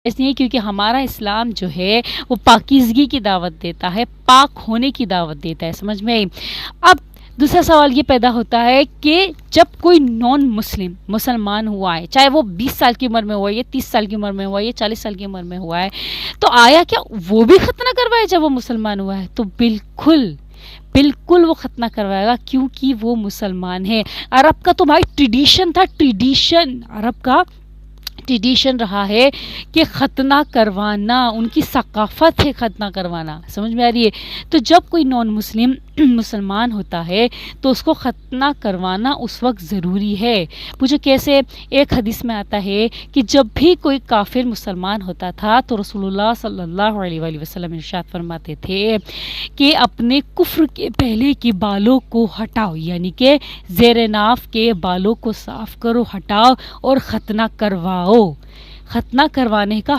اس لیے کیونکہ ہمارا اسلام جو ہے وہ پاکیزگی کی دعوت دیتا ہے، پاک ہونے کی دعوت دیتا ہے. سمجھ میں آئی؟ اب دوسرا سوال یہ پیدا ہوتا ہے کہ جب کوئی نان مسلم مسلمان ہوا ہے، چاہے وہ 20 سال کی عمر میں ہوا ہے یا 30 سال کی عمر میں ہوا ہے یا 40 سال کی عمر میں ہوا ہے، تو آیا کیا وہ بھی ختنہ کروائے جب وہ مسلمان ہوا ہے؟ تو بالکل وہ ختنہ کروائے گا، کیونکہ وہ مسلمان ہے. عرب کا تو بھائی ٹریڈیشن تھا، عرب کا ٹریڈیشن رہا ہے کہ ختنہ کروانا، ان کی ثقافت ہے ختنہ کروانا. سمجھ میں آ رہی ہے؟ تو جب کوئی نان مسلم مسلمان ہوتا ہے تو اس کو ختنہ کروانا اس وقت ضروری ہے. مجھے کیسے؟ ایک حدیث میں آتا ہے کہ جب بھی کوئی کافر مسلمان ہوتا تھا تو رسول اللہ صلی اللہ علیہ وآلہ وسلم ارشاد فرماتے تھے کہ اپنے کفر کے پہلے کے بالوں کو ہٹاؤ، یعنی کہ زیر ناف کے بالوں کو صاف کرو، ہٹاؤ اور ختنہ کرواؤ. ختنہ کروانے کا